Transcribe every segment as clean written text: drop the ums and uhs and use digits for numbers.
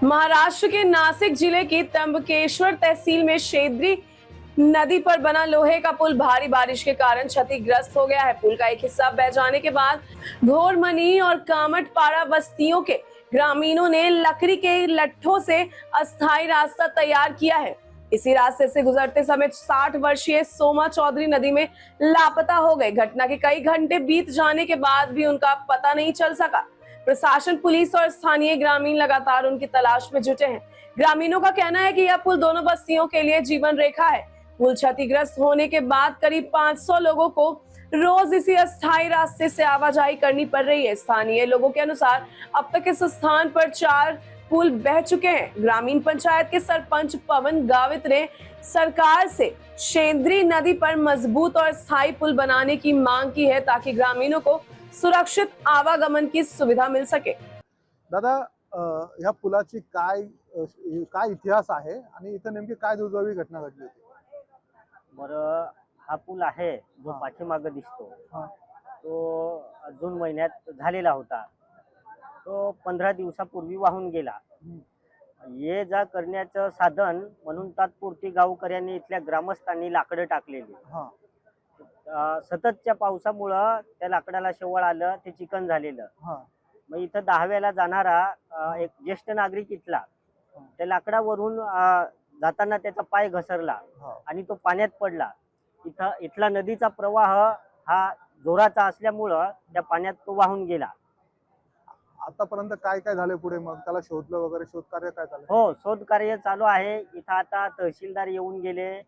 महाराष्ट्र के नासिक जिले की त्र्यंबकेश्वर तहसील में शेद्री नदी पर बना लोहे का पुल भारी बारिश के कारण क्षतिग्रस्त हो गया है। पुल का एक हिस्सा बह जाने के बाद घोरमनी और कामटपाड़ा बस्तियों के ग्रामीणों ने लकड़ी के लट्ठों से अस्थायी रास्ता तैयार किया है। इसी रास्ते से गुजरते समय 60 वर्षीय सोमा चौधरी नदी में लापता हो गए। घटना के कई घंटे बीत जाने के बाद भी उनका पता नहीं चल सका। प्रशासन, पुलिस और स्थानीय ग्रामीण लगातार उनकी तलाश में जुटे हैं। ग्रामीणों का कहना है कि यह पुल दोनों बस्तियों के लिए जीवन रेखा है। पुल क्षतिग्रस्त होने के बाद करीब 500 लोगों को रोज इसी अस्थायी रास्ते से आवाजाही करनी पड़ रही है। स्थानीय लोगों के अनुसार अब तक इस स्थान पर 4 पुल बह चुके हैं। ग्रामीण पंचायत के सरपंच पवन गावित ने सरकार से शेंद्री नदी पर मजबूत और स्थायी पुल बनाने की मांग की है ताकि ग्रामीणों को सुरक्षित आवागमन की सुविधा मिल सके। दादा, ह्या पुलाची काय इतिहास आहे आणि इथं नेमकी काय दुर्दैवी घटना घडली होती? बरं, हा पूल आहे जो पाठीमागे दिसतो तो जून महिन्यात झालेला होता। तो 15 दिवसापूर्वी वाहून गेला। ये जा करण्याचं साधन म्हणून तात्पुरती गावकऱ्यांनी इथल्या ग्रामस्थांनी लाकडं टाकलेली। सततच्या पावसामुळे त्या लाकडाला शेवाळ आलं, ते चिकन झालेलं। मग इथं 10व्याला जाणारा एक ज्येष्ठ नागरिक इथला त्या लाकडावरून जाताना त्याचा पाय घसरला आणि तो पाण्यात पडला। इथला नदीचा प्रवाह हा जोराचा असल्यामुळं त्या पाण्यात तो वाहून गेला। आतापर्यंत काय काय झाले पुढे? मग त्याला शोधलं वगैरे, शोध कार्य काय झालं? हो, शोध कार्य चालू आहे। इथं आता तहसीलदार येऊन गेले,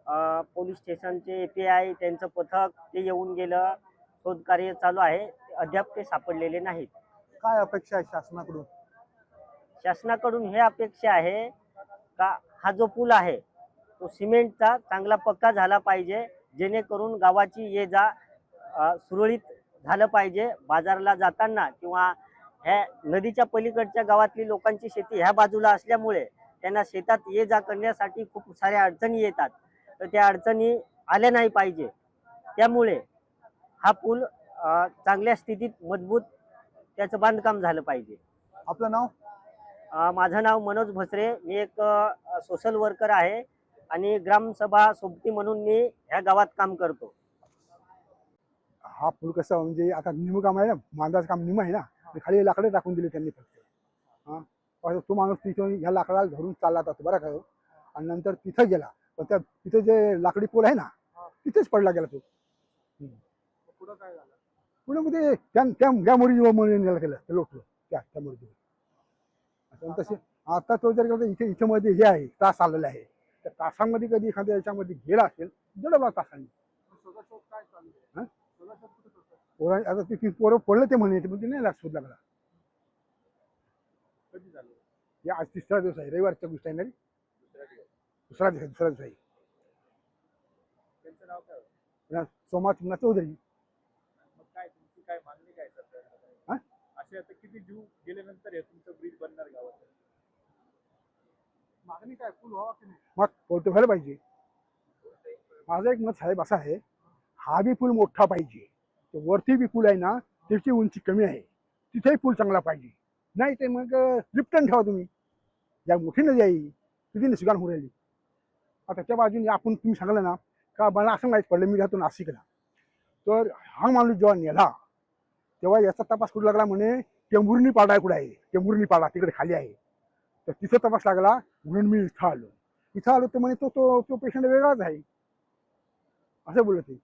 पोलीस स्टेशनचे API त्यांचं पथक ते येऊन गेलं। शोध कार्य चालू आहे, अद्याप ते सापडलेले नाहीत। काय अपेक्षा आहे शासनाकडून? शासनाकडून हे अपेक्षा आहे का हा जो पूल आहे तो सिमेंटचा चांगला पक्का झाला पाहिजे, जेणेकरून गावाची ये जा सुरळीत झालं पाहिजे। बाजाराला जाताना किंवा ह्या नदीच्या पलीकडच्या गावातली लोकांची शेती ह्या बाजूला असल्यामुळे त्यांना शेतात ये जा करण्यासाठी खूप साऱ्या अडचणी येतात, तर त्या अडचणी आल्या नाही पाहिजे। त्यामुळे हा पूल चांगल्या स्थितीत मजबूत त्याचं बांधकाम झालं पाहिजे। आपलं नाव? माझं नाव मनोज भसरे, मी एक सोशल वर्कर आहे आणि ग्रामसभा सोबती म्हणून मी ह्या गावात काम करतो। हा पूल कसा म्हणजे आता निम काम आहे ना, बांधाचं काम निम आहे ना, खाली लाकडं टाकून दिले त्यांनी फक्त। तो माणूस तिथून ह्या लाकडाला धरून चालला जातो बरं का, आणि नंतर तिथं गेला, पण त्या तिथे जे लाकडी पूल आहे ना तिथेच पडला गेला तो। पुढे काय झालं? पुढे मध्ये त्या मुलीला केलं ते लोटलं त्या मुलीवर। तसे आता तो जर गेला इथे इथे मध्ये हे आहे तास आलेला आहे, त्या तासामध्ये कधी एखाद्या याच्यामध्ये गेला असेल जडला तासांनी। काय चालू? आता ती पोरं पडलं ते म्हणे, पण ते नाही लागत शोध लागला। कधी झालं? या आज 3रा दिवस आहे, रविवारच्या गोष्ट आहे ना रे। दुसरा दिवस आहे। त्यांचं नाव काय? सोमा चौधरी। मग काय तुमची काय मागणी काय सरकार? असे आता किती जीव गेल्यानंतर हे तुमचं ब्रिज बनणार गावात? मागणी काय? पूल व्हावा की नाही? मग पोर्ट व्हायला पाहिजे। माझं एक मत साहेब असं आहे, हा बी पूल मोठा पाहिजे, तो वरती बी पूल आहे ना त्याची उंची कमी आहे, तिथेही पूल चांगला पाहिजे। नाही ते मग लिफ्टन ठेवा तुम्ही, या मोठी नदी आहे तिथे निसगान होऊन राहिली। आता त्या बाजूने आपण तुम्ही सांगलं ना का मला असं माहीत पडलं, मी राहतो नाशिकला, तर हा माणूस जेव्हा नेला तेव्हा याचा तपास करू लागला म्हणे टेंभुर्णी पाडा कुठे आहे, टेंभुर्णी पाडा तिकडे खाली आहे, तर तिथं तपास लागला म्हणून मी इथं आलो तर म्हणे तो पेशंट वेगळाच आहे असं बोलत आहे।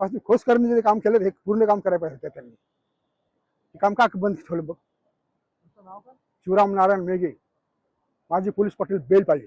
असं खोस करणे जे काम केलं हे पूर्ण काम करायला पाहिजे त्यांनी, हे काम का बंद ठेवलं बघ? तुमचं नाव काय? शिवराम नारायण मेघे, माजी पोलीस पाटील बेलपाले।